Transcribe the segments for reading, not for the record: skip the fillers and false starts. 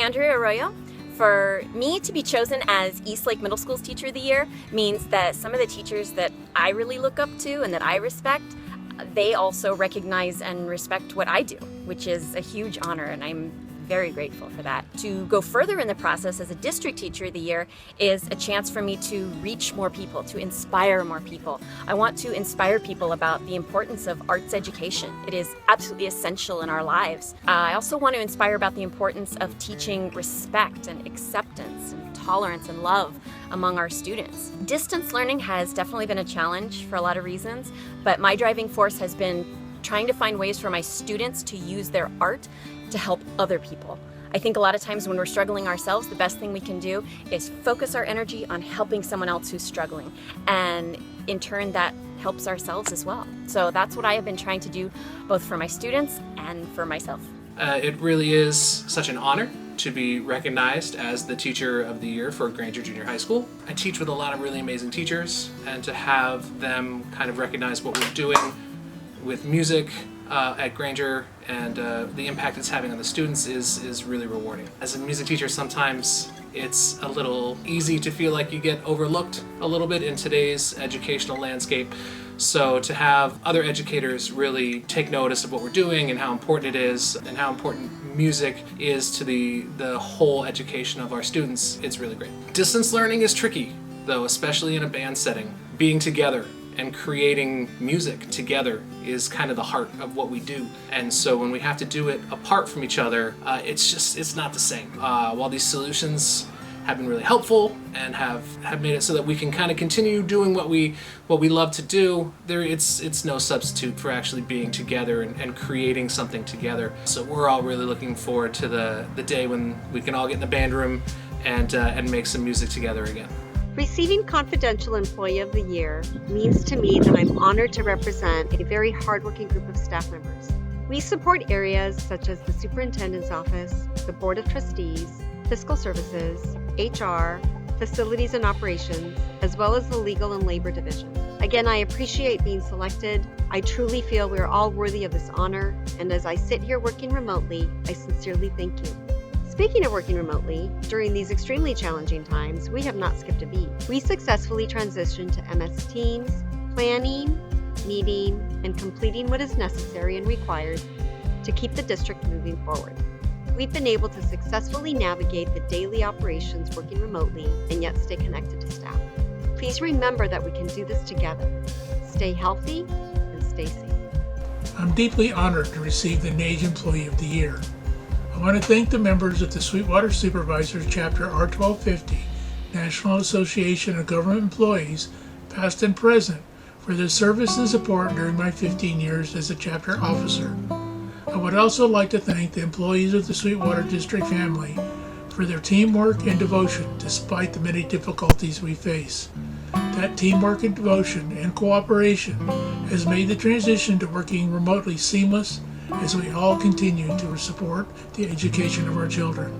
Andrea Arroyo. For me to be chosen as Eastlake Middle School's Teacher of the Year means that some of the teachers that I really look up to and that I respect, they also recognize and respect what I do, which is a huge honor, and I'm very grateful for that. To go further in the process as a District Teacher of the Year is a chance for me to reach more people, to inspire more people. I want to inspire people about the importance of arts education. It is absolutely essential in our lives. I also want to inspire about the importance of teaching respect and acceptance and tolerance and love among our students. Distance learning has definitely been a challenge for a lot of reasons, but my driving force has been trying to find ways for my students to use their art to help other people. I think a lot of times when we're struggling ourselves, the best thing we can do is focus our energy on helping someone else who's struggling. And in turn, that helps ourselves as well. So that's what I have been trying to do, both for my students and for myself. It really is such an honor to be recognized as the Teacher of the Year for Granger Junior High School. I teach with a lot of really amazing teachers, and to have them kind of recognize what we're doing with music at Granger and the impact it's having on the students is really rewarding. As a music teacher, sometimes it's a little easy to feel like you get overlooked a little bit in today's educational landscape. So to have other educators really take notice of what we're doing and how important it is and how important music is to the whole education of our students, it's really great. Distance learning is tricky, though, especially in a band setting. Being together and creating music together is kind of the heart of what we do. And so when we have to do it apart from each other, it's not the same. While these solutions have been really helpful and have made it so that we can kind of continue doing what we love to do, it's no substitute for actually being together and creating something together. So we're all really looking forward to the day when we can all get in the band room and make some music together again. Receiving Confidential Employee of the Year means to me that I'm honored to represent a very hardworking group of staff members. We support areas such as the Superintendent's Office, the Board of Trustees, Fiscal Services, HR, Facilities and Operations, as well as the Legal and Labor Division. Again, I appreciate being selected. I truly feel we are all worthy of this honor, and as I sit here working remotely, I sincerely thank you. Speaking of working remotely, during these extremely challenging times, we have not skipped a beat. We successfully transitioned to MS Teams, planning, meeting, and completing what is necessary and required to keep the district moving forward. We've been able to successfully navigate the daily operations working remotely and yet stay connected to staff. Please remember that we can do this together. Stay healthy and stay safe. I'm deeply honored to receive the NAGE Employee of the Year. I want to thank the members of the Sweetwater Supervisors Chapter R1250, National Association of Government Employees, past and present, for their service and support during my 15 years as a chapter officer. I would also like to thank the employees of the Sweetwater District family for their teamwork and devotion despite the many difficulties we face. That teamwork and devotion and cooperation has made the transition to working remotely seamless as we all continue to support the education of our children.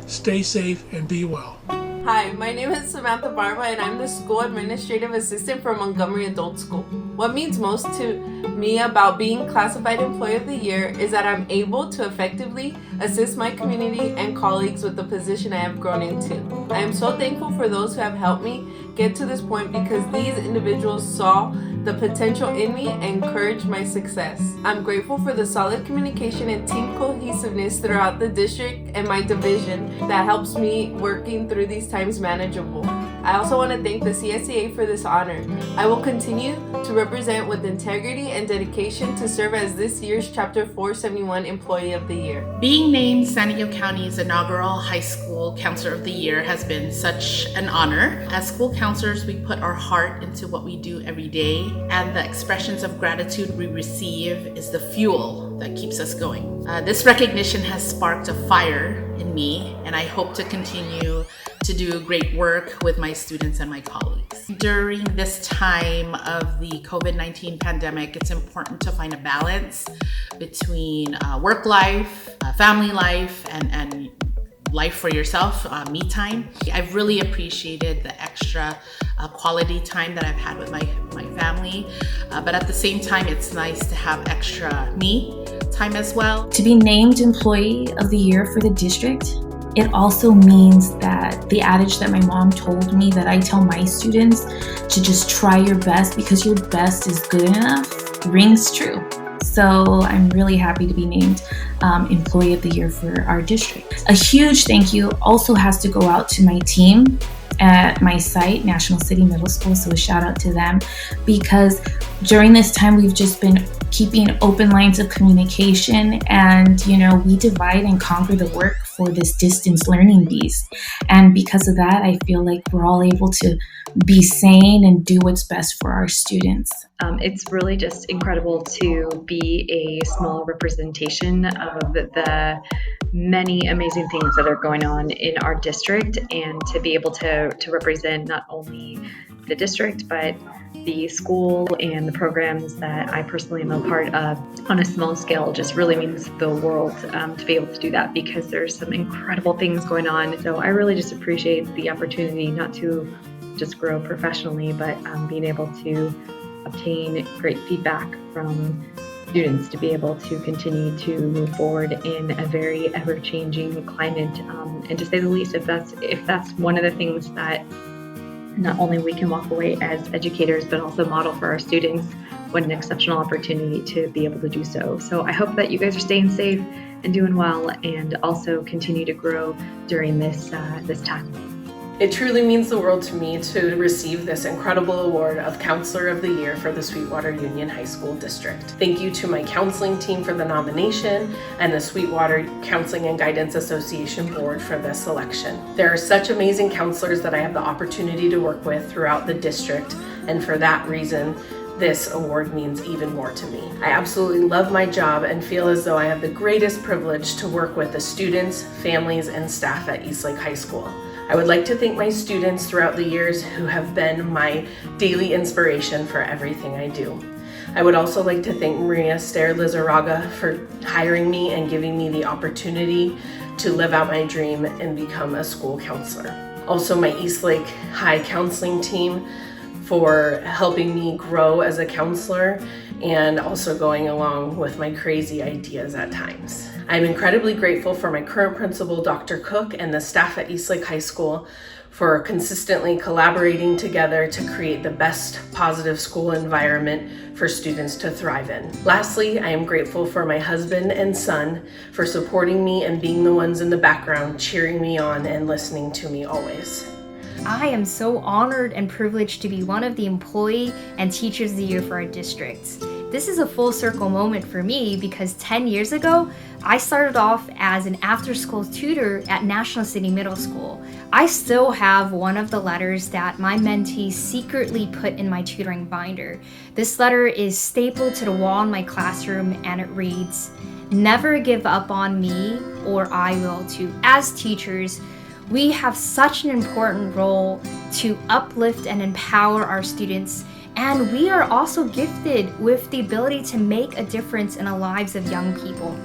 Stay safe and be well. Hi, my name is Samantha Barba and I'm the School Administrative Assistant for Montgomery Adult School. What means most to me about being Classified Employee of the Year is that I'm able to effectively assist my community and colleagues with the position I have grown into. I am so thankful for those who have helped me get to this point because these individuals saw the potential in me and encouraged my success. I'm grateful for the solid communication and team cohesiveness throughout the district and my division that helps me working through these times manageable. I also want to thank the CSEA for this honor. I will continue to represent with integrity and dedication to serve as this year's Chapter 471 Employee of the Year. Being named San Diego County's inaugural High School Counselor of the Year has been such an honor. As school counselors, we put our heart into what we do every day, and the expressions of gratitude we receive is the fuel that keeps us going. This recognition has sparked a fire in me, and I hope to continue to do great work with my students and my colleagues. During this time of the COVID-19 pandemic, it's important to find a balance between work life, family life, and life for yourself, me time. I've really appreciated the extra quality time that I've had with my family, but at the same time, it's nice to have extra me time as well. To be named Employee of the Year for the district It also means that the adage that my mom told me that I tell my students to just try your best because your best is good enough rings true. So I'm really happy to be named Employee of the Year for our district. A huge thank you also has to go out to my team at my site, National City Middle School, so a shout out to them, because during this time we've just been keeping open lines of communication, and we divide and conquer the work for this distance learning beast. And because of that, I feel like we're all able to be sane and do what's best for our students. It's really just incredible to be a small representation of the many amazing things that are going on in our district, and to be able to represent not only the district but the school and the programs that I personally am a part of on a small scale just really means the world to be able to do that, because there's some incredible things going on. So I really just appreciate the opportunity not to just grow professionally, but being able to obtain great feedback from students to be able to continue to move forward in a very ever-changing climate. And to say the least, if that's one of the things that not only we can walk away as educators, but also model for our students, what an exceptional opportunity to be able to do so. So I hope that you guys are staying safe and doing well, and also continue to grow during this time. It truly means the world to me to receive this incredible award of Counselor of the Year for the Sweetwater Union High School District. Thank you to my counseling team for the nomination, and the Sweetwater Counseling and Guidance Association Board for this selection. There are such amazing counselors that I have the opportunity to work with throughout the district, and for that reason, this award means even more to me. I absolutely love my job and feel as though I have the greatest privilege to work with the students, families, and staff at Eastlake High School. I would like to thank my students throughout the years who have been my daily inspiration for everything I do. I would also like to thank Maria Esther Lizarraga for hiring me and giving me the opportunity to live out my dream and become a school counselor. Also, my Eastlake High counseling team for helping me grow as a counselor and also going along with my crazy ideas at times. I'm incredibly grateful for my current principal, Dr. Cook, and the staff at Eastlake High School for consistently collaborating together to create the best positive school environment for students to thrive in. Lastly, I am grateful for my husband and son for supporting me and being the ones in the background, cheering me on and listening to me always. I am so honored and privileged to be one of the Employee and Teachers of the Year for our district. This is a full circle moment for me because 10 years ago, I started off as an after-school tutor at National City Middle School. I still have one of the letters that my mentees secretly put in my tutoring binder. This letter is stapled to the wall in my classroom, and it reads, "Never give up on me, or I will too." As teachers, we have such an important role to uplift and empower our students, and we are also gifted with the ability to make a difference in the lives of young people.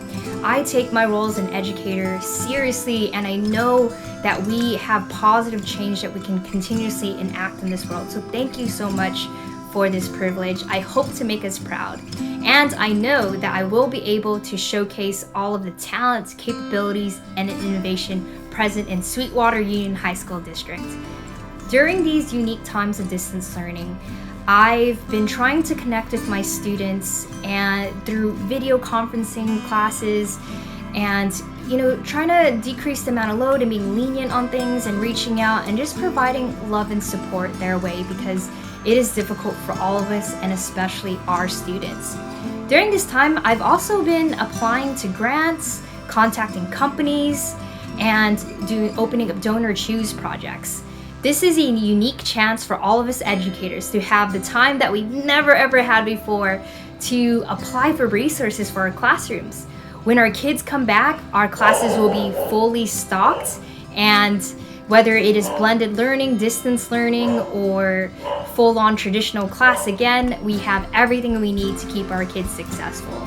I take my role as an educator seriously, and I know that we have positive change that we can continuously enact in this world. So thank you so much for this privilege. I hope to make us proud. And I know that I will be able to showcase all of the talents, capabilities, and innovation present in Sweetwater Union High School District. During these unique times of distance learning, I've been trying to connect with my students and through video conferencing classes and trying to decrease the amount of load and being lenient on things and reaching out and just providing love and support their way, because it is difficult for all of us and especially our students. During this time, I've also been applying to grants, contacting companies, and opening up donor choose projects. This is a unique chance for all of us educators to have the time that we've never ever had before to apply for resources for our classrooms. When our kids come back, our classes will be fully stocked, and whether it is blended learning, distance learning, or full-on traditional class, again, we have everything we need to keep our kids successful.